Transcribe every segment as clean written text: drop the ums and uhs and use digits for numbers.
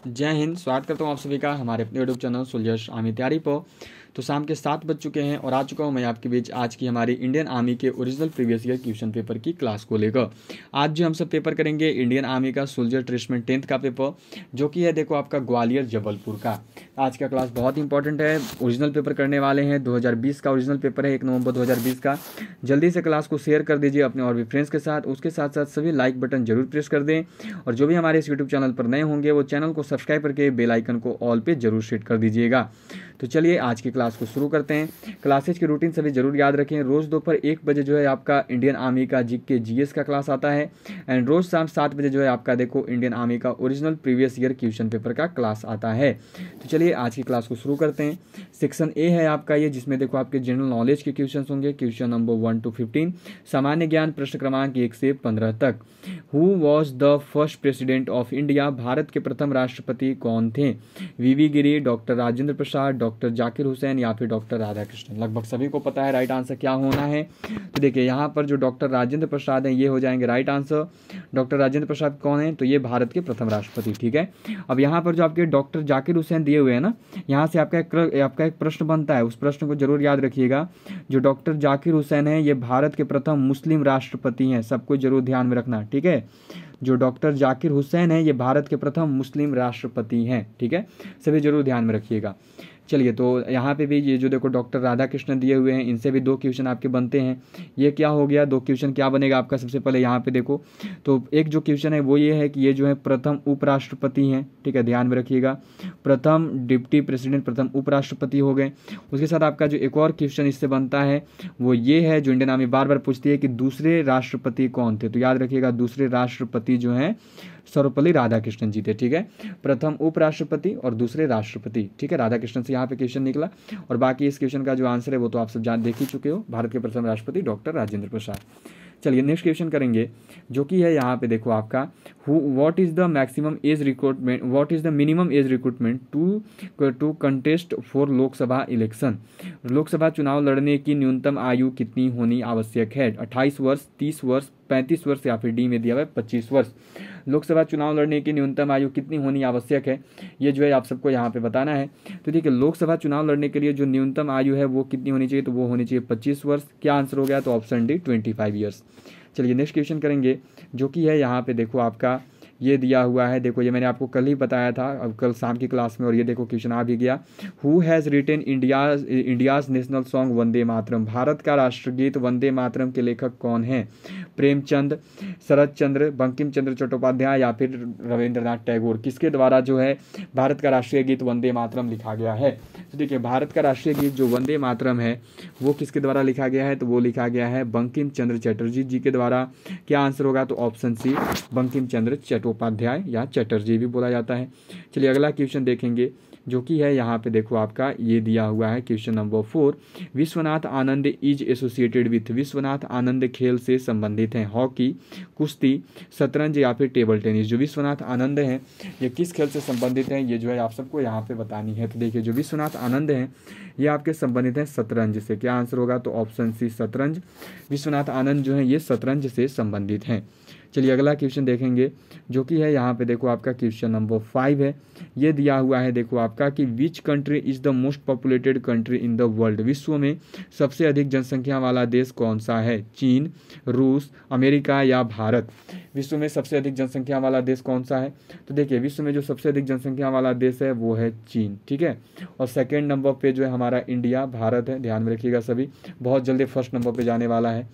जय हिंद। स्वागत करता हूँ आप सभी का हमारे अपने यूट्यूब चैनल सुलझश आर्मी तैयारी पर। तो शाम के 7 बज चुके हैं और आ चुका हूँ मैं आपके बीच आज की हमारी इंडियन आर्मी के original previous year question paper की क्लास को लेकर। आज जो हम सब पेपर करेंगे इंडियन आर्मी का सोल्जर ट्रेसमेंट 10th का पेपर, जो कि है देखो आपका ग्वालियर जबलपुर का। आज का क्लास बहुत इंपॉर्टेंट है। ओरिजिनल पेपर करने वाले हैं, 2020 का ओरिजिनल पेपर है, 1 नवंबर 2020 का। जल्दी से क्लास को शेयर कर दीजिए अपने और भी फ्रेंड्स के साथ। उसके साथ साथ सभी लाइक बटन जरूर प्रेस कर दें और जो भी हमारे इस यूट्यूब चैनल पर नए होंगे वो चैनल को सब्सक्राइब करके बेल आइकन को ऑल पे जरूर सेट कर दीजिएगा। तो चलिए आज की क्लास को शुरू करते हैं। क्लासेज की रूटीन सभी जरूर याद रखें। रोज दोपहर 1 बजे जो है आपका इंडियन आर्मी का जीके जीएस का क्लास आता है एंड रोज शाम 7 बजे जो है आपका देखो इंडियन आर्मी का original previous year question paper का क्लास आता है। तो चलिए आज की क्लास को शुरू करते हैं। सेक्शन ए है आपका ये, जिसमें देखो आपके जनरल नॉलेज के क्वेश्चन होंगे, क्वेश्चन नंबर 1 to 15। सामान्य ज्ञान प्रश्न क्रमांक 1 से 15 तक। Who was the first president of India? Bharat के प्रथम राष्ट्रपति कौन थे? वीवी गिरी, डॉक्टर राजेंद्र प्रसाद, डॉक्टर जाकिर हुसैन या फिर डॉक्टर राधाकृष्णन? लगभग सभी को पता है राइट आंसर क्या होना है। तो देखिए यहाँ पर जो डॉक्टर राजेंद्र प्रसाद हैं ये हो जाएंगे right answer. Doctor Rajendra Prasad कौन है? तो ये भारत के प्रथम राष्ट्रपति। ठीक है, अब यहाँ पर जो आपके डॉक्टर जाकिर हुसैन दिए हुए हैं ना, यहाँ से आपका एक प्रश्न बनता है, उस प्रश्न को जरूर याद रखिएगा। जो डॉक्टर जाकिर हुसैन है ये भारत के प्रथम मुस्लिम राष्ट्रपति हैं, सबको जरूर ध्यान में रखना। ठीक है, जो डॉक्टर जाकिर हुसैन है ये भारत के प्रथम मुस्लिम राष्ट्रपति हैं। ठीक है, सभी जरूर ध्यान में रखिएगा। चलिए, तो यहाँ पे भी ये जो देखो डॉक्टर राधाकृष्णन दिए हुए हैं, इनसे भी 2 क्वेश्चन आपके बनते हैं। ये क्या हो गया, 2 क्वेश्चन क्या बनेगा आपका? सबसे पहले यहाँ पे देखो, तो एक जो क्वेश्चन है वो ये है कि ये जो है प्रथम उपराष्ट्रपति हैं। ठीक है, ध्यान में रखिएगा, प्रथम डिप्टी प्रेसिडेंट, प्रथम उपराष्ट्रपति हो गए। उसके साथ आपका जो एक और क्वेश्चन इससे बनता है वो ये है, जो इंडियन आर्मी बार बार पूछती है कि दूसरे राष्ट्रपति कौन थे? तो याद रखिएगा दूसरे राष्ट्रपति जो हैं सर्वपल्ली राधाकृष्णन जी थे। ठीक है, प्रथम उपराष्ट्रपति और दूसरे राष्ट्रपति। ठीक है, राधाकृष्णन से यहाँ पे क्वेश्चन निकला और बाकी इस क्वेश्चन का जो आंसर है वो तो आप सब जान देख ही चुके हो, भारत के प्रथम राष्ट्रपति डॉक्टर राजेंद्र प्रसाद। चलिए नेक्स्ट क्वेश्चन करेंगे, जो कि है यहाँ पे देखो आपका what is the maximum age recruitment, what is the minimum age recruitment to contest for Lok Sabha election? Lok Sabha चुनाव लड़ने की न्यूनतम आयु कितनी होनी आवश्यक है? 28 वर्ष, 30 वर्ष, 35 वर्ष या फिर डी में दिया हुआ है 25 वर्ष। लोकसभा चुनाव लड़ने की न्यूनतम आयु कितनी होनी आवश्यक है, ये जो है आप सबको यहाँ पे बताना है। तो देखिए लोकसभा चुनाव लड़ने के लिए जो न्यूनतम आयु है वो कितनी होनी चाहिए? तो वो होनी चाहिए 25 वर्ष। क्या आंसर हो गया? तो ऑप्शन डी 25 ईयर्स। चलिए नेक्स्ट क्वेश्चन करेंगे, जो कि है यहाँ पे देखो आपका ये दिया हुआ है। देखो ये मैंने आपको कल ही बताया था, अब कल शाम की क्लास में, और ये देखो क्वेश्चन आ भी गया। Who has written India's national song Vande Mataram? Bharat का राष्ट्रगीत वंदे मातरम के लेखक कौन है? प्रेमचंद, शरद चंद्र, बंकिम चंद्र चट्टोपाध्याय या फिर रविंद्रनाथ टैगोर? किसके द्वारा जो है भारत का राष्ट्रीय गीत वंदे मातरम लिखा गया है? तो देखिए भारत का राष्ट्रीय गीत जो वंदे मातरम है वो किसके द्वारा लिखा गया है? तो वो लिखा गया है बंकिम चंद्र चटर्जी जी के द्वारा। क्या आंसर होगा? तो ऑप्शन सी बंकिम चंद्र चट्टोपाध्याय या चटर्जी भी बोला जाता है। चलिए अगला क्वेश्चन देखेंगे, जो कि है यहाँ पे देखो आपका ये दिया हुआ है question number 4। Vishwanath Anand is associated with? Vishwanath Anand खेल से संबंधित हैं, हॉकी, कुश्ती, शतरंज या फिर टेबल टेनिस? जो विश्वनाथ आनंद हैं ये किस खेल से संबंधित हैं, ये जो है आप सबको यहाँ पे बतानी है। तो देखिए जो विश्वनाथ आनंद हैं ये आपके संबंधित हैं शतरंज से। क्या आंसर होगा? तो ऑप्शन सी शतरंज। विश्वनाथ आनंद जो है ये शतरंज से संबंधित हैं। चलिए अगला क्वेश्चन देखेंगे, जो कि है यहाँ पे देखो आपका क्वेश्चन नंबर 5 है। ये दिया हुआ है देखो आपका कि which country is the most populated country in the world? विश्व में सबसे अधिक जनसंख्या वाला देश कौन सा है? चीन, रूस, अमेरिका या भारत? विश्व में सबसे अधिक जनसंख्या वाला देश कौन सा है? तो देखिए विश्व में जो सबसे अधिक जनसंख्या वाला देश है वो है चीन। ठीक है, और सेकेंड नंबर पे जो है हमारा इंडिया, भारत है। ध्यान में रखिएगा सभी, बहुत जल्दी फर्स्ट नंबर पे जाने वाला है।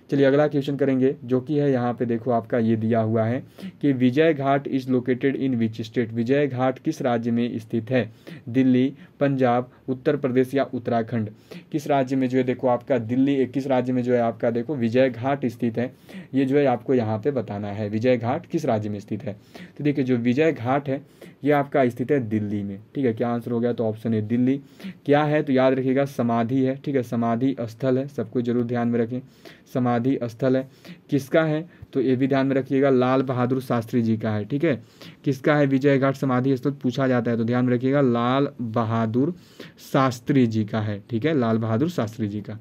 चलिए अगला क्वेश्चन करेंगे, जो कि है यहाँ पे देखो आपका ये दिया हुआ है कि Vijay Ghat is located in which state? Vijay Ghat किस राज्य में स्थित है? दिल्ली, पंजाब, उत्तर प्रदेश या उत्तराखंड? किस राज्य में जो है देखो आपका दिल्ली, किस राज्य में जो है आपका देखो विजय घाट स्थित है, ये जो है आपको यहाँ पे बताना है। विजय घाट किस राज्य में स्थित है? तो देखिए जो विजय घाट है ये आपका स्थित है दिल्ली में। ठीक है, क्या आंसर हो गया? तो ऑप्शन है दिल्ली। क्या है? तो याद रखिएगा समाधि है। ठीक है, समाधि स्थल है, सबको जरूर ध्यान में रखें, समाधि स्थल है। किसका है? तो ये भी ध्यान में रखिएगा, लाल बहादुर शास्त्री जी का है। ठीक है, किसका है विजय घाट समाधि स्थल पूछा जाता है, तो ध्यान में रखिएगा लाल बहादुर शास्त्री जी का है। ठीक है, लाल बहादुर शास्त्री जी का।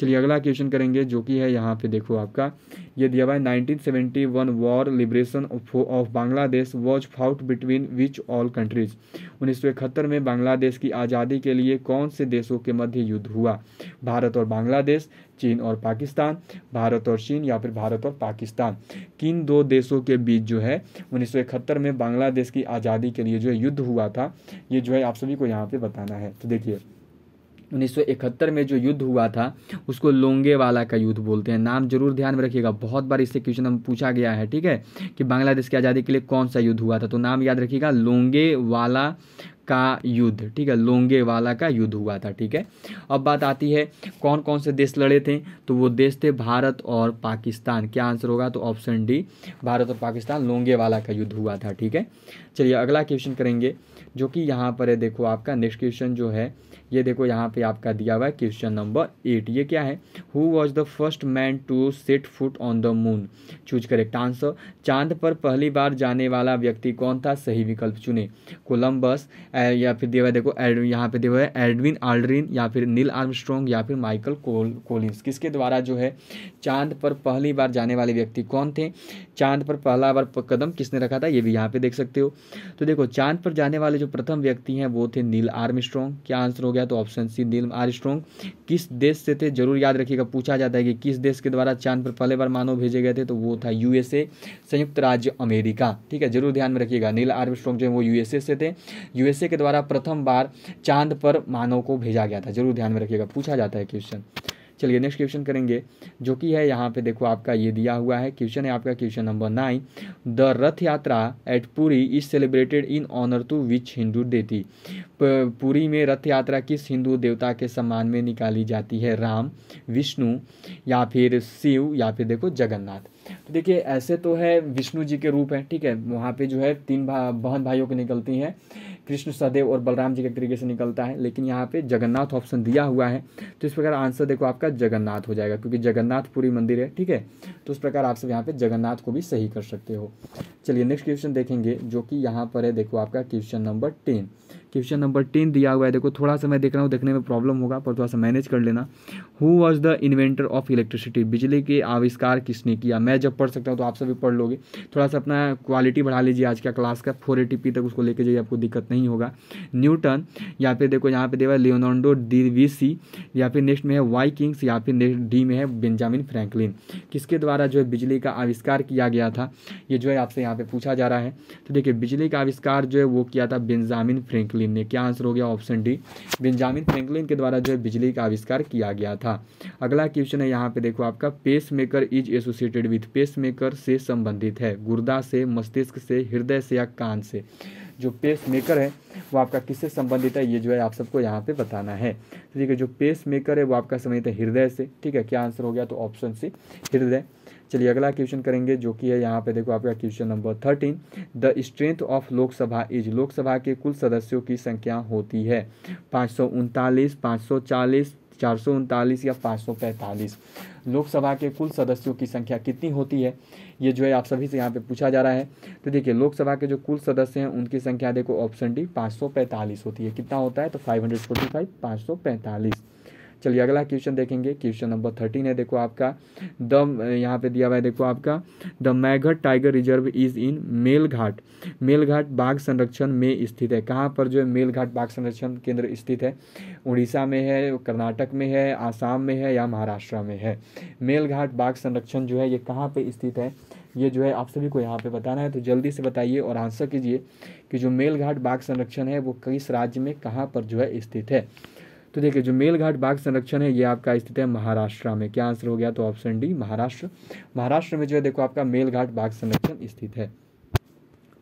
चलिए अगला क्वेश्चन करेंगे जो कि है यहाँ पे देखो आपका ये दिया हुआ है 1971 war liberation of Bangladesh was fought between which all countries. 1971 में बांग्लादेश की आज़ादी के लिए कौन से देशों के मध्य युद्ध हुआ? भारत और बांग्लादेश, चीन और पाकिस्तान, भारत और चीन या फिर भारत और पाकिस्तान। किन दो देशों के बीच जो है 1971 में बांग्लादेश की आज़ादी के लिए जो है युद्ध हुआ था, ये जो है आप सभी को यहाँ पे बताना है। तो देखिए 1971 में जो युद्ध हुआ था उसको लोंगेवाला का युद्ध बोलते हैं। नाम जरूर ध्यान में रखिएगा, बहुत बार इससे क्वेश्चन हम पूछा गया है, ठीक है, कि बांग्लादेश की आज़ादी के लिए कौन सा युद्ध हुआ था, तो नाम याद रखिएगा लोंगेवाला का युद्ध, ठीक है, लोंगेवाला का युद्ध हुआ था, ठीक है। अब बात आती है कौन कौन से देश लड़े थे, तो वो देश थे भारत और पाकिस्तान। क्या आंसर होगा? तो ऑप्शन डी, भारत और पाकिस्तान, लोंगेवाला का युद्ध हुआ था, ठीक है। चलिए अगला क्वेश्चन करेंगे जो कि यहाँ पर है देखो आपका नेक्स्ट क्वेश्चन जो है ये देखो यहाँ पे आपका दिया हुआ है क्वेश्चन नंबर 8। ये क्या है? Who was the first man to set foot on the moon? Choose correct answer. चांद पर पहली बार जाने वाला व्यक्ति कौन था? सही विकल्प चुने। कोलंबस या फिर दिया हुआ है देखो यहाँ पे दिया हुआ है एडविन आल्ड्रिन या फिर नील आर्मस्ट्रॉन्ग या फिर माइकल कोलिंस। किसके द्वारा जो है चांद पर पहली बार जाने वाले व्यक्ति कौन थे? चांद पर पहला बार कदम किसने रखा था? ये भी यहाँ पे देख सकते हो। तो देखो चांद पर जाने वाले जो प्रथम व्यक्ति हैं वो थे नील आर्मस्ट्रॉन्ग। क्या आंसर हो गया? तो ऑप्शन सी नील आर्मस्ट्रॉन्ग। किस देश से थे? जरूर याद रखिएगा, पूछा जाता है कि किस देश के द्वारा चांद पर पहले बार मानव भेजे गए थे, तो वो था यूएसए, संयुक्त राज्य अमेरिका, ठीक है, जरूर ध्यान में रखिएगा। नील आर्मस्ट्रॉन्ग जो है वो यूएसए से थे, यूएसए के द्वारा प्रथम बार चांद पर मानव को भेजा गया था, जरूर ध्यान में रखिएगा, पूछा जाता है क्वेश्चन। चलिए नेक्स्ट क्वेश्चन करेंगे जो कि है यहाँ पे देखो आपका ये दिया हुआ है क्वेश्चन है आपका question number 9। The Rath Yatra at Puri is celebrated in honour to which Hindu deity? Puri में रथ यात्रा किस हिंदू देवता के सम्मान में निकाली जाती है? राम, विष्णु या फिर शिव या फिर देखो जगन्नाथ। तो देखिए ऐसे तो है विष्णु जी के रूप है, ठीक है, वहाँ पे जो है तीन बहन भाइयों की निकलती हैं, कृष्ण, सदेव और बलराम जी के तरीके से निकलता है, लेकिन यहाँ पे जगन्नाथ ऑप्शन दिया हुआ है, तो इस प्रकार आंसर देखो आपका जगन्नाथ हो जाएगा, क्योंकि जगन्नाथपुरी मंदिर है, ठीक है, तो उस प्रकार आप सब यहाँ पे जगन्नाथ को भी सही कर सकते हो। चलिए नेक्स्ट क्वेश्चन देखेंगे जो कि यहाँ पर है देखो आपका क्वेश्चन नंबर 10। क्वेश्चन नंबर 10 दिया हुआ है, देखो थोड़ा सा मैं देख रहा हूँ, देखने में प्रॉब्लम होगा पर थोड़ा सा मैनेज कर लेना। Who was the inventor of electricity? बिजली के आविष्कार किसने किया? मैं जब पढ़ सकता हूँ तो आप सभी पढ़ लोगे, थोड़ा सा अपना क्वालिटी बढ़ा लीजिए आज का क्लास का, 480p तक उसको लेके जाइए, आपको दिक्कत नहीं होगा। न्यूटन या फिर देखो यहाँ पे देखो लियोनार्डो डी विंची या फिर नेक्स्ट में है वाइकिंग्स या फिर नेक्स्ट डी में है बेंजामिन फ्रैंकलिन। किसके द्वारा जो है बिजली का आविष्कार किया गया था, ये जो है आपसे यहाँ पे पूछा जा रहा है। तो देखिए बिजली का आविष्कार जो है वो किया था बेंजामिन फ्रैंकलिन ने। क्या आंसर हो गया? ऑप्शन डी, बेंजामिन फ्रैंकलिन के द्वारा जो है बिजली का आविष्कार किया गया था। अगला क्वेश्चन है यहाँ पे देखो आपका pacemaker is associated with? Pacemaker से संबंधित है गुर्दा से, मस्तिष्क से, हृदय से या कान से? जो पेस मेकर है वो आपका किससे संबंधित है, ये जो है आप सबको यहाँ पे बताना है। तो ठीक है, जो पेस मेकर है वो आपका संबंधित है हृदय से, ठीक है। क्या आंसर हो गया? तो ऑप्शन सी, हृदय। चलिए अगला क्वेश्चन करेंगे जो कि है यहाँ पे देखो आपका question number 13। The strength of Lok Sabha is? Lok Sabha के कुल सदस्यों की संख्या होती है 539, 540, 439 या 545? लोकसभा के कुल सदस्यों की संख्या कितनी होती है, ये जो है आप सभी से यहाँ पे पूछा जा रहा है। तो देखिए लोकसभा के जो कुल सदस्य हैं उनकी संख्या देखो ऑप्शन डी 545 होती है। कितना होता है? तो 545, 545। चलिए अगला क्वेश्चन देखेंगे, क्वेश्चन नंबर 13 है देखो आपका यहाँ पे दिया हुआ है देखो आपका the Melghat tiger reserve is in Melghat. Melghat बाघ संरक्षण में स्थित है। कहाँ पर जो है मेलघाट बाघ संरक्षण केंद्र स्थित है? उड़ीसा में है, कर्नाटक में है, आसाम में है या महाराष्ट्र में है? मेलघाट बाघ संरक्षण जो है ये कहाँ पे स्थित है, ये जो है आप सभी को यहाँ पे बताना है। तो जल्दी से बताइए और आंसर कीजिए कि जो मेलघाट बाघ संरक्षण है वो किस राज्य में कहाँ पर जो है स्थित है। तो देखिए जो मेलघाट बाघ संरक्षण है ये आपका स्थित है महाराष्ट्र में। क्या आंसर हो गया? तो ऑप्शन डी, महाराष्ट्र। महाराष्ट्र में जो है देखो आपका मेलघाट बाघ संरक्षण स्थित है।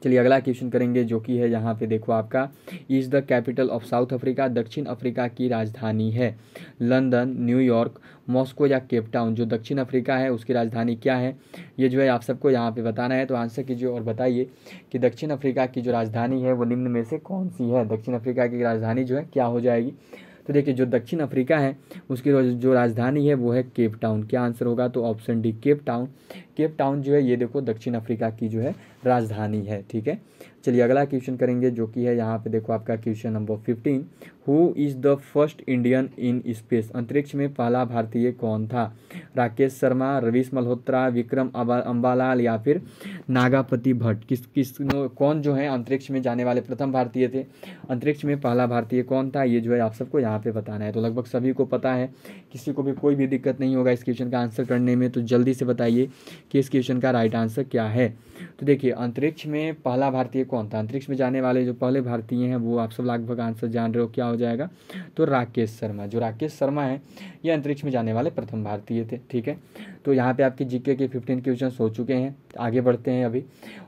चलिए अगला क्वेश्चन करेंगे जो कि है यहाँ पे देखो आपका is the capital of south Africa? दक्षिण अफ्रीका की राजधानी है लंदन, न्यूयॉर्क, मॉस्को या केप टाउन? जो दक्षिण अफ्रीका है उसकी राजधानी क्या है, ये जो है आप सबको यहाँ पे बताना है। तो आंसर कीजिए और बताइए कि दक्षिण अफ्रीका की जो राजधानी है वो निम्न में से कौन सी है? दक्षिण अफ्रीका की राजधानी जो है क्या हो जाएगी? तो देखिए जो दक्षिण अफ्रीका है उसकी जो राजधानी है वो है केप टाउन। क्या आंसर होगा? तो option D, Cape Town. Cape Town जो है ये देखो दक्षिण अफ्रीका की जो है राजधानी है, ठीक है। चलिए अगला क्वेश्चन करेंगे जो कि है यहाँ पे देखो आपका question number 15। Who is the first Indian in space? अंतरिक्ष में पहला भारतीय कौन था? राकेश शर्मा, रवीश मल्होत्रा, विक्रम अम्बालाल या फिर नागापति भट्ट? कौन जो है अंतरिक्ष में जाने वाले प्रथम भारतीय थे? अंतरिक्ष में पहला भारतीय कौन था, ये जो है आप सबको यहाँ पे बताना है। तो लगभग सभी को पता है, किसी को भी कोई भी दिक्कत नहीं होगा इस क्वेश्चन का आंसर करने में। तो जल्दी से बताइए कि इस क्वेश्चन का राइट आंसर क्या है। तो देखिए अंतरिक्ष में पहला भारतीय कौन था? अंतरिक्ष में जाने वाले जो पहले भारतीय हैं वो आप सब लगभग आंसर जान रहे हो, क्या हो जाएगा? तो राकेश शर्मा। जो राकेश शर्मा है ये अंतरिक्ष में जाने वाले प्रथम भारतीय थे। ठीक है, तो यहाँ पे आपके जीके के 15 क्वेश्चन हो चुके हैं। आगे बढ़ते हैं अभी।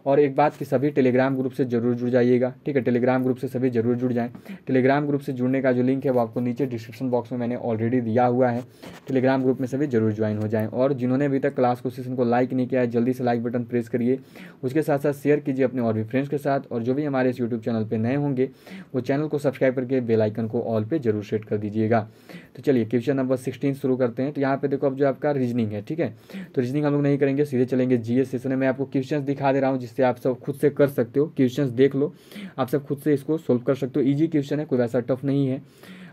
और एक बात कि सभी टेलीग्राम ग्रुप से जरूर जुड़ जाइएगा। ठीक है, टेलीग्राम ग्रुप से सभी जरूर जुड़ जाएं। टेलीग्राम ग्रुप से जुड़ने का जो लिंक है वो आपको नीचे डिस्क्रिप्शन बॉक्स में मैंने ऑलरेडी दिया हुआ है। टेलीग्राम ग्रुप में सभी जरूर ज्वाइन हो जाएं। और जिन्होंने अभी तक क्लास को सेशन को लाइक नहीं किया है, जल्दी से लाइक बटन प्रेस करिए। उसके साथ साथ शेयर कीजिए अपने और भी फ्रेंड्स के साथ। और जो भी हमारे इस यूट्यूब चैनल पर नए होंगे वो चैनल को सब्सक्राइब करके बेल आइकन को ऑल पे जरूर सेट कर दीजिएगा। तो चलिए क्वेश्चन नंबर 16 शुरू करते हैं। तो यहाँ पे देखो अब जो आपका रीजनिंग है। ठीक है, तो रीजनिंग हम लोग नहीं करेंगे, सीधे चलेंगे जीएस सेशन में। मैं आपको क्वेश्चंस दिखा दे रहा हूँ जिससे आप सब खुद से कर सकते हो। क्वेश्चंस देख लो, आप सब खुद से इसको सोल्व कर सकते हो। इजी क्वेश्चन है, कोई वैसा टफ नहीं है।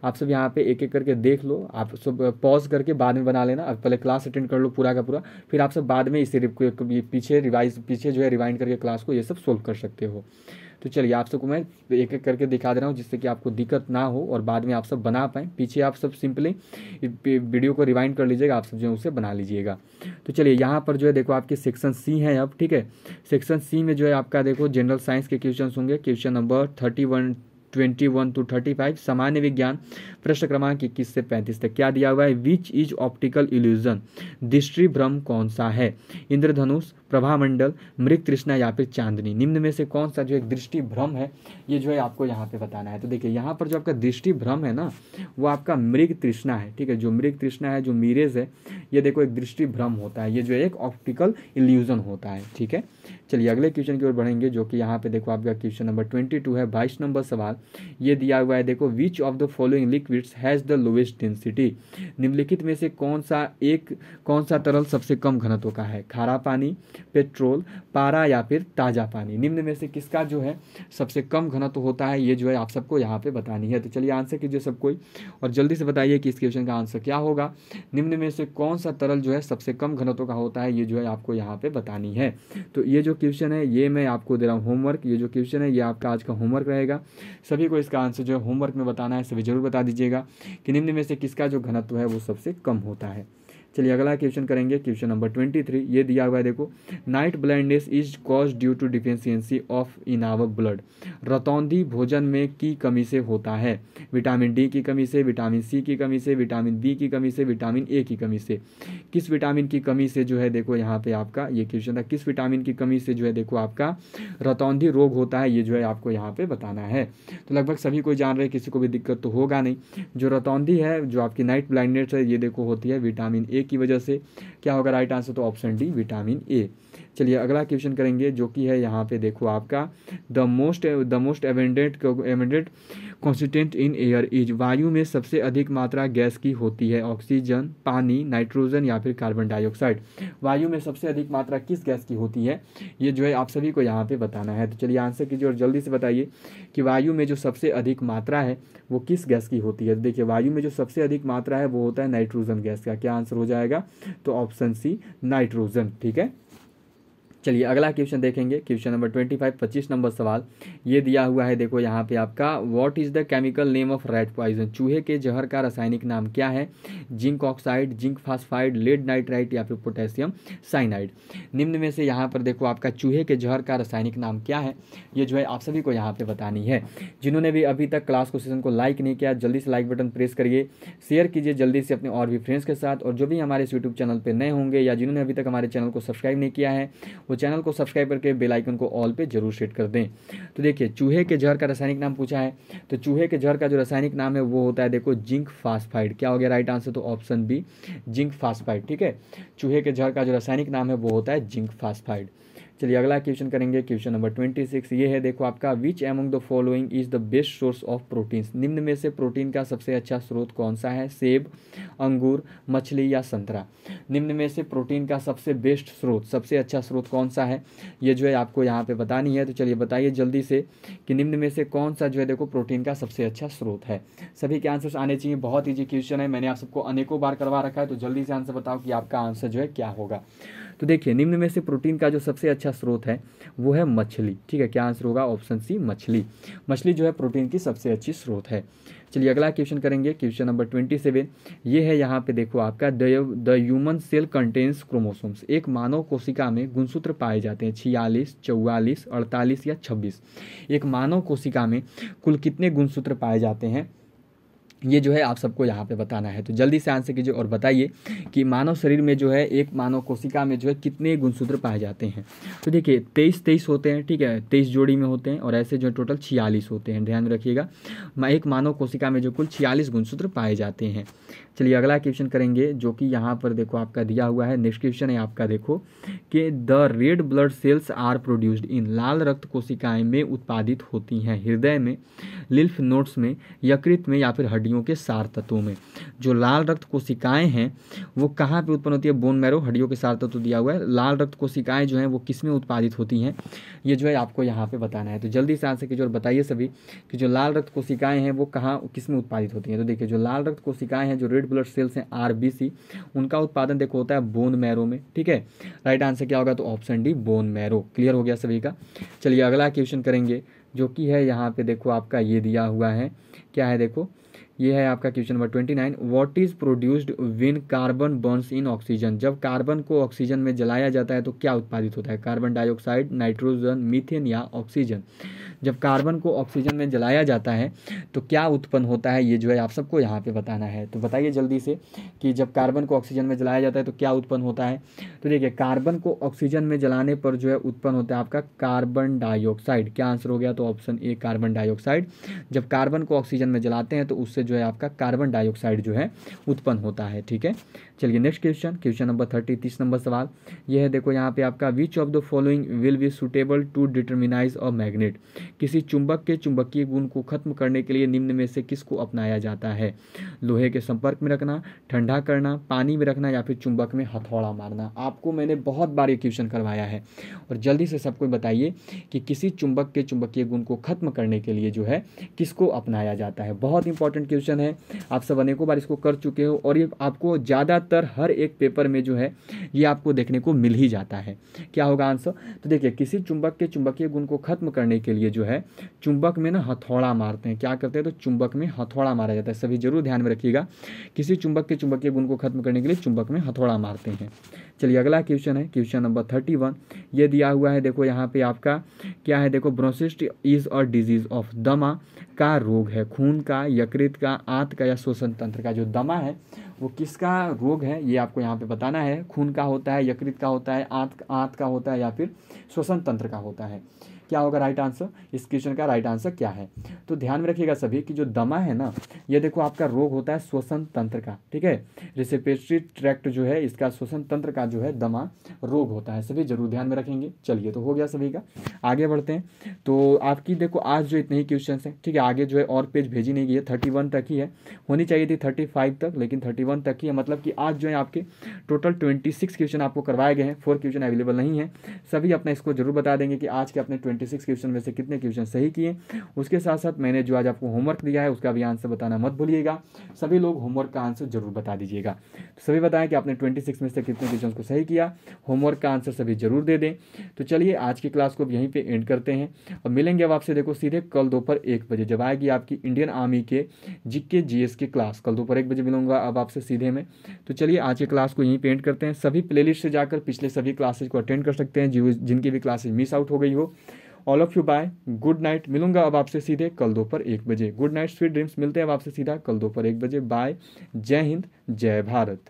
आप सब यहाँ पे एक एक करके देख लो। आप सब पॉज करके बाद में बना लेना। अब पहले क्लास अटेंड कर लो पूरा का पूरा, फिर आप सब बाद में इसे पीछे जो है रिवाइंड करके क्लास को ये सब सोल्व कर सकते हो। तो चलिए आप सबको मैं एक एक करके दिखा दे रहा हूँ जिससे कि आपको दिक्कत ना हो और बाद में आप सब बना पाएँ। पीछे आप सब सिंपली वीडियो को रिवाइंड कर लीजिएगा, आप सब जो है उसे बना लीजिएगा। तो चलिए यहाँ पर जो है देखो आपके सेक्शन सी है अब। ठीक है, सेक्शन सी में जो है आपका देखो जनरल साइंस के क्वेश्चन होंगे। Question number 21 to 35। सामान्य विज्ञान प्रश्न क्रमांक 21 से 35 तक क्या दिया हुआ है? Which is optical illusion? दृष्टि भ्रम कौन सा है? इंद्रधनुष, प्रभामंडल, मृग तृष्णा या फिर चांदनी? निम्न में से कौन सा जो एक दृष्टि भ्रम है ये जो है आपको यहाँ पे बताना है। तो देखिए यहाँ पर जो आपका दृष्टि भ्रम है ना वो आपका मृग तृष्णा है। ठीक है, जो मृग तृष्णा है, जो मिरेज है, ये देखो एक दृष्टि भ्रम होता है। ये जो एक ऑप्टिकल इल्यूजन होता है। ठीक है, चलिए अगले क्वेश्चन की ओर बढ़ेंगे जो कि यहाँ पे देखो आपका क्वेश्चन नंबर 22 है। 22 नंबर सवाल ये दिया हुआ है देखो, विच of the following liquids has the lowest density? निम्नलिखित में से कौन सा तरल सबसे कम घनत्व का है? खारा पानी, पेट्रोल, पारा या फिर ताजा पानी? निम्न में से किसका जो है सबसे कम घनत्व होता है ये जो है आप सबको यहाँ पे बतानी है। तो चलिए आंसर कीजिए सब कोई और जल्दी से बताइए कि इस क्वेश्चन का आंसर क्या होगा। निम्न में से कौन सा तरल जो है सबसे कम घनत्व का होता है ये जो है आपको यहाँ पे बतानी है। तो ये जो क्वेश्चन है ये मैं आपको दे रहा हूँ होमवर्क। ये जो क्वेश्चन है ये आपका आज का होमवर्क रहेगा। सभी को इसका आंसर जो है होमवर्क में बताना है। सभी जरूर बता दीजिएगा कि निम्न में से किसका जो घनत्व है वो सबसे कम होता है। चलिए अगला क्वेश्चन करेंगे। क्वेश्चन नंबर 23 ये दिया हुआ है देखो, night blindness is cause due to deficiency of in our blood? रतौंधी भोजन में की कमी से होता है? विटामिन डी की कमी से, विटामिन सी की कमी से, विटामिन बी की कमी से, विटामिन ए की कमी से? किस विटामिन की कमी से जो है देखो यहाँ पे आपका ये क्वेश्चन था, किस विटामिन की कमी से जो है देखो आपका रतौंधी रोग होता है ये जो है आपको यहाँ पे बताना है। तो लगभग सभी कोई जान रहे हैं, किसी को भी दिक्कत तो होगा नहीं। जो रतौंधी है, जो आपकी नाइट ब्लाइंडनेस है, ये देखो होती है विटामिन ए की वजह से। क्या होगा राइट आंसर? तो ऑप्शन डी विटामिन ए। चलिए अगला क्वेश्चन करेंगे जो कि है यहाँ पे देखो आपका the most abundant constituent in air is? वायु में सबसे अधिक मात्रा गैस की होती है? ऑक्सीजन, पानी, नाइट्रोजन या फिर कार्बन डाइऑक्साइड? वायु में सबसे अधिक मात्रा किस गैस की होती है ये जो है आप सभी को यहाँ पे बताना है। तो चलिए आंसर कीजिए और जल्दी से बताइए कि वायु में जो सबसे अधिक मात्रा है वो किस गैस की होती है। तो देखिए वायु में जो सबसे अधिक मात्रा है वो होता है नाइट्रोजन गैस का। क्या आंसर हो जाएगा? तो ऑप्शन सी नाइट्रोजन। ठीक है, चलिए अगला क्वेश्चन देखेंगे। क्वेश्चन नंबर 25 नंबर सवाल ये दिया हुआ है देखो यहाँ पे आपका, what is the chemical name of rat poison? चूहे के जहर का रासायनिक नाम क्या है? Zinc oxide, zinc phosphide, lead nitrite या फिर पोटेशियम साइनाइड? निम्न में से यहाँ पर देखो आपका चूहे के जहर का रासायनिक नाम क्या है ये जो है आप सभी को यहाँ पे बतानी है। जिन्होंने भी अभी तक क्लास को सेशन को लाइक नहीं किया जल्दी से लाइक बटन प्रेस करिए, शेयर कीजिए जल्दी से अपने और भी फ्रेंड्स के साथ। और जो भी हमारे इस यूट्यूब चैनल पर नए होंगे या जिन्होंने अभी तक हमारे चैनल को सब्सक्राइब नहीं किया है वो चैनल को सब्सक्राइब करके बेल आइकन को ऑल पे जरूर सेट कर दें। तो देखिए चूहे के जहर का रासायनिक नाम पूछा है, तो चूहे के जहर का जो रासायनिक नाम है वो होता है देखो जिंक फास्फाइड। क्या हो गया राइट आंसर? तो ऑप्शन बी जिंक फास्फाइड। ठीक है, चूहे के जहर का जो रासायनिक नाम है वो होता है जिंक फास्फाइड। चलिए अगला क्वेश्चन करेंगे, क्वेश्चन नंबर 26। ये है देखो आपका, which among the following is the best source of proteins. निम्न में से प्रोटीन का सबसे अच्छा स्रोत कौन सा है? सेब, अंगूर, मछली या संतरा। निम्न में से प्रोटीन का सबसे बेस्ट स्रोत, सबसे अच्छा स्रोत कौन सा है, ये जो है आपको यहाँ पे बतानी है। तो चलिए बताइए जल्दी से कि निम्न में से कौन सा जो है देखो प्रोटीन का सबसे अच्छा स्रोत है। सभी के आंसर्स आने चाहिए, बहुत ईजी क्वेश्चन है, मैंने आप सबको अनेकों बार करवा रखा है। तो जल्दी से आंसर बताओ कि आपका आंसर जो है क्या होगा। तो देखिए निम्न में से प्रोटीन का जो सबसे अच्छा स्रोत है वो है मछली। ठीक है, क्या आंसर होगा? ऑप्शन सी, मछली। मछली जो है प्रोटीन की सबसे अच्छी स्रोत है। चलिए अगला क्वेश्चन करेंगे, क्वेश्चन नंबर 27। ये है यहाँ पे देखो आपका, the human cell contains chromosomes. एक मानव कोशिका में गुणसूत्र पाए जाते हैं 46, 44, 48 या 26। एक मानव कोशिका में कुल कितने गुणसूत्र पाए जाते हैं, ये जो है आप सबको यहाँ पे बताना है। तो जल्दी से आंसर कीजिए और बताइए कि मानव शरीर में जो है, एक मानव कोशिका में जो है कितने गुणसूत्र पाए जाते हैं। तो देखिए 23 होते हैं, ठीक है, 23 जोड़ी में होते हैं, और ऐसे जो टोटल 46 होते हैं। ध्यान में रखिएगा, एक मानव कोशिका में जो कुल 46 गुणसूत्र पाए जाते हैं। चलिए अगला क्वेश्चन करेंगे, जो कि यहाँ पर देखो आपका दिया हुआ है। नेक्स्ट क्वेश्चन है आपका देखो कि the red blood cells are produced in. लाल रक्त कोशिकाएं में उत्पादित होती हैं हृदय में, लिम्फ नोड्स में, यकृत में या फिर हड्डियों के सार तत्वों में। जो लाल रक्त कोशिकाएं हैं वो कहाँ पे उत्पन्न होती है? बोन मैरो, हड्डियों के सार तत्व दिया हुआ है। लाल रक्त कोशिकाएं जो हैं वो किस में उत्पादित होती हैं, ये जो है आपको यहाँ पे बताना है। तो जल्दी से आंसर कीजिए और बताइए सभी कि जो लाल रक्त कोशिकाएं हैं वो कहाँ, किस में उत्पादित होती हैं। तो देखिए जो लाल रक्त कोशिकाएं हैं, जो रेड ब्लड सेल्स हैं आरबीसी, उनका उत्पादन देखो होता है बोन मैरो में। ठीक है, राइट आंसर क्या होगा? तो option D, bone marrow. Clear हो गया सभी का। चलिए अगला क्वेश्चन करेंगे, जो कि है यहाँ पे देखो आपका ये दिया हुआ है, क्या है देखो, ये है आपका question number 29। What is produced when carbon Burns in oxygen. जब कार्बन को ऑक्सीजन में जलाया जाता है तो क्या उत्पादित होता है? कार्बन डाइऑक्साइड, नाइट्रोजन, मीथेन या ऑक्सीजन। जब कार्बन को ऑक्सीजन में जलाया जाता है तो क्या उत्पन्न होता है, ये जो है आप सबको यहाँ पे बताना है। तो बताइए जल्दी से कि जब कार्बन को ऑक्सीजन में जलाया जाता है तो क्या उत्पन्न होता है। तो देखिए कार्बन को ऑक्सीजन में जलाने पर जो है उत्पन्न होता है आपका कार्बन डाइऑक्साइड। क्या आंसर हो गया? तो ऑप्शन ए, कार्बन डाइऑक्साइड। जब कार्बन को ऑक्सीजन में जलाते हैं तो उससे जो है आपका कार्बन डाइऑक्साइड जो है उत्पन्न होता है। ठीक है, चलिए next question, question number 30 number सवाल। यह है देखो यहाँ पे आपका, which of the following will be suitable to determinize a magnet. किसी चुंबक के चुंबकीय गुण को खत्म करने के लिए निम्न में से किसको अपनाया जाता है? लोहे के संपर्क में रखना, ठंडा करना, पानी में रखना या फिर चुंबक में हथौड़ा मारना। आपको मैंने बहुत बार ये क्वेश्चन करवाया है, और जल्दी से सबको बताइए कि किसी चुंबक के चुंबकीय गुण को खत्म करने के लिए जो है किसको अपनाया जाता है। बहुत इंपॉर्टेंट क्वेश्चन है, आप सब अनेकों बार इसको कर चुके हो, और ये आपको ज़्यादातर हर एक पेपर में जो है ये आपको देखने को मिल ही जाता है। क्या होगा आंसर? तो देखिए किसी चुंबक के चुंबकीय गुण को खत्म करने के लिए जो है चुंबक में ना हथौड़ा मारते हैं। क्या करते हैं? तो चुंबक में हथौड़ा मारा जाता है। सभी जरूर ध्यान में रखिएगा, किसी चुंबक के चुंबकीय गुण को खत्म करने के लिए चुंबक में हथौड़ा मारते हैं। चलिए अगला क्वेश्चन है, क्वेश्चन नंबर 31। ये दिया हुआ है देखो यहाँ पे आपका, क्या है देखो, ब्रोंसिस्ट इज अ डिजीज ऑफ। दमा का रोग है, खून का, यकृत का, आंत का या श्वसन तंत्र का। जो दमा है वो किसका रोग है, ये आपको यहाँ पे बताना है। खून का होता है, यकृत का होता है, आंत का होता है या फिर श्वसन तंत्र का होता है। क्या होगा राइट आंसर? इस क्वेश्चन का राइट आंसर क्या है? तो ध्यान में रखिएगा सभी कि जो दमा है ना, ये देखो आपका रोग होता है श्वसन तंत्र का। ठीक है, रेस्पिरेटरी ट्रैक्ट जो है इसका, श्वसन तंत्र का जो है दमा रोग होता है। सभी जरूर ध्यान में रखेंगे। चलिए तो हो गया सभी का, आगे बढ़ते हैं। तो आपकी देखो आज जो इतने ही क्वेश्चन हैं, ठीक है, आगे जो है और पेज भेजी नहीं गई है, 31 तक ही है, होनी चाहिए थी 35 तक, लेकिन 31 तक ही है। मतलब कि आज जो है आपके टोटल 26 क्वेश्चन आपको करवाए गए हैं, 4 क्वेश्चन अवेलेबल नहीं है। सभी अपना इसको जरूर बता देंगे कि आज के अपने 26 क्वेश्चन में से कितने क्वेश्चन सही किए। उसके साथ साथ मैंने जो आज आपको होमवर्क दिया है उसका भी आंसर बताना मत भूलिएगा। सभी लोग होमवर्क का आंसर जरूर बता दीजिएगा। तो सभी बताएं कि आपने 26 में से कितने क्वेश्चन को सही किया। होमवर्क का आंसर सभी जरूर दे दें। तो चलिए आज की क्लास को यहीं पे एंड करते हैं, और मिलेंगे अब आपसे देखो सीधे कल दोपहर 1 बजे, जब आएगी आपकी इंडियन आर्मी के जीके जीएस की क्लास। कल दोपहर 1 बजे मिलूंगा अब आपसे सीधे में। तो चलिए आज की क्लास को यहीं पे एंड करते हैं। सभी प्लेलिस्ट से जाकर पिछले सभी क्लासेज को अटेंड कर सकते हैं जिनकी भी क्लासेज मिस आउट हो गई हो। All of you bye, good night. मिलूंगा अब आपसे सीधे कल दोपहर 1 बजे। Good night, sweet dreams. मिलते हैं अब आपसे सीधा कल दोपहर 1 बजे। बाय, जय हिंद, जय भारत।